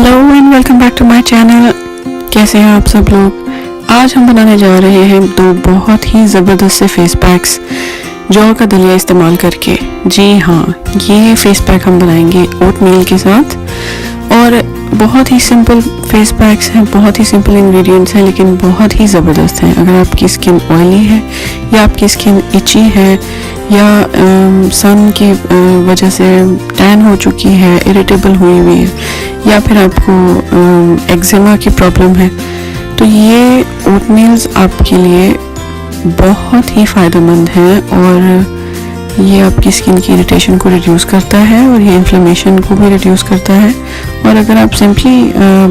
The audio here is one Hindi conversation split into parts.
Hello and welcome back to my channel. कैसे हैं आप सब लोग। आज हम बनाने जा रहे हैं दो बहुत ही ज़बरदस्त से फेस पैक्स जौ का दलिया इस्तेमाल करके। जी हाँ, ये फेस पैक हम बनाएंगे ओट मील के साथ और बहुत ही सिंपल फेस पैक्स हैं, बहुत ही सिंपल इंग्रेडिएंट्स हैं लेकिन बहुत ही ज़बरदस्त हैं। अगर आपकी स्किन ऑयली है या आपकी स्किन इची है या सन की वजह से टैन हो चुकी है, इरिटेबल हुई हुई है या फिर आपको एक्जिमा की प्रॉब्लम है, तो ये ओटमील्स आपके लिए बहुत ही फ़ायदेमंद है और ये आपकी स्किन की इरिटेशन को रिड्यूस करता है और ये इन्फ्लेमेशन को भी रिड्यूस करता है। और अगर आप सिंपली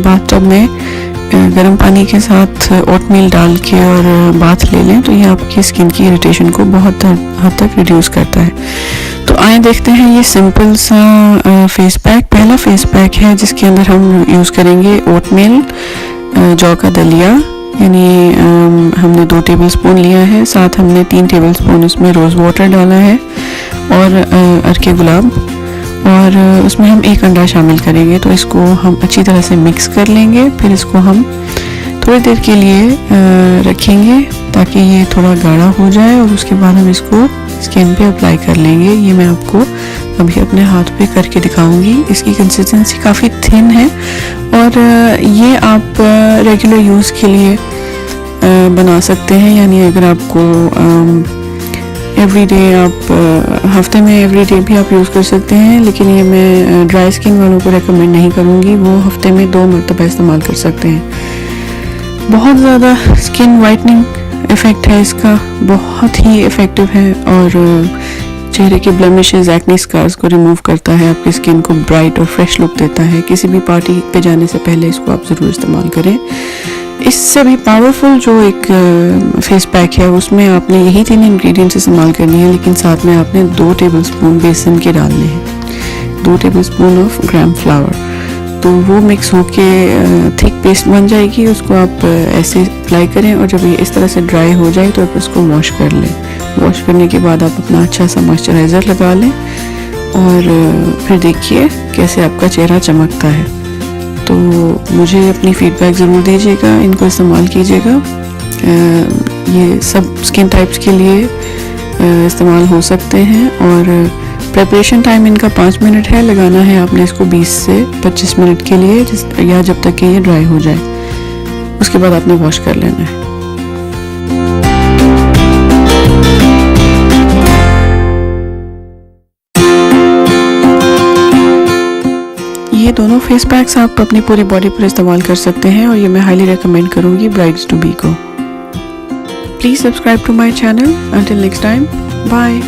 बाथटब में गर्म पानी के साथ ओटमील डाल के और बाथ ले लें तो ये आपकी स्किन की इरिटेशन को बहुत हद तक रिड्यूस करता है। तो आए देखते हैं ये सिंपल सा फेस पैक। पहला फेस पैक है जिसके अंदर हम यूज़ करेंगे ओटमील जौ का दलिया, यानी हमने 2 टेबलस्पून लिया है, साथ हमने 3 टेबलस्पून उसमें रोज़ वाटर डाला है और अर्के गुलाब, और उसमें हम 1 अंडा शामिल करेंगे। तो इसको हम अच्छी तरह से मिक्स कर लेंगे, फिर इसको हम थोड़ी देर के लिए रखेंगे ताकि ये थोड़ा गाढ़ा हो जाए और उसके बाद हम इसको स्किन पे अप्लाई कर लेंगे। ये मैं आपको अभी अपने हाथ पे करके दिखाऊंगी। इसकी कंसिस्टेंसी काफ़ी थिन है और ये आप रेगुलर यूज़ के लिए बना सकते हैं, यानी अगर आपको एवरीडे आप हफ्ते में एवरीडे भी आप यूज़ कर सकते हैं, लेकिन ये मैं ड्राई स्किन वालों को रेकमेंड नहीं करूँगी, वो हफ्ते में 2 मरतबा इस्तेमाल कर सकते हैं। बहुत ज़्यादा स्किन वाइटनिंग इफ़ेक्ट है इसका, बहुत ही इफ़ेक्टिव है और चेहरे के ब्लेमिशेस, एक्ने स्कार्स को रिमूव करता है, आपकी स्किन को ब्राइट और फ्रेश लुक देता है। किसी भी पार्टी पे जाने से पहले इसको आप ज़रूर इस्तेमाल करें। इससे भी पावरफुल जो एक फेस पैक है उसमें आपने यही 3 इंग्रेडिएंट्स इस्तेमाल करनी है, लेकिन साथ में आपने 2 टेबलस्पून बेसन के डालने हैं, 2 टेबलस्पून ऑफ ग्राम फ्लावर। तो वो मिक्स होके थिक पेस्ट बन जाएगी। उसको आप ऐसे अप्लाई करें और जब ये इस तरह से ड्राई हो जाए तो आप इसको वॉश कर लें। वॉश करने के बाद आप अपना अच्छा सा मॉइस्चराइज़र लगा लें और फिर देखिए कैसे आपका चेहरा चमकता है। तो मुझे अपनी फीडबैक ज़रूर दीजिएगा, इनको इस्तेमाल कीजिएगा। ये सब स्किन टाइप्स के लिए इस्तेमाल हो सकते हैं और प्रिपरेशन टाइम इनका 5 मिनट है। लगाना है आपने इसको 20 से 25 मिनट के लिए या जब तक कि ये ड्राई हो जाए, उसके बाद आपने वॉश कर लेना है। ये दोनों फेस पैक्स आप अपनी पूरी बॉडी पर इस्तेमाल कर सकते हैं और ये मैं हाईली रेकमेंड करूँगी ब्राइड्स टू बी को। Please subscribe to my channel. Until next time, bye.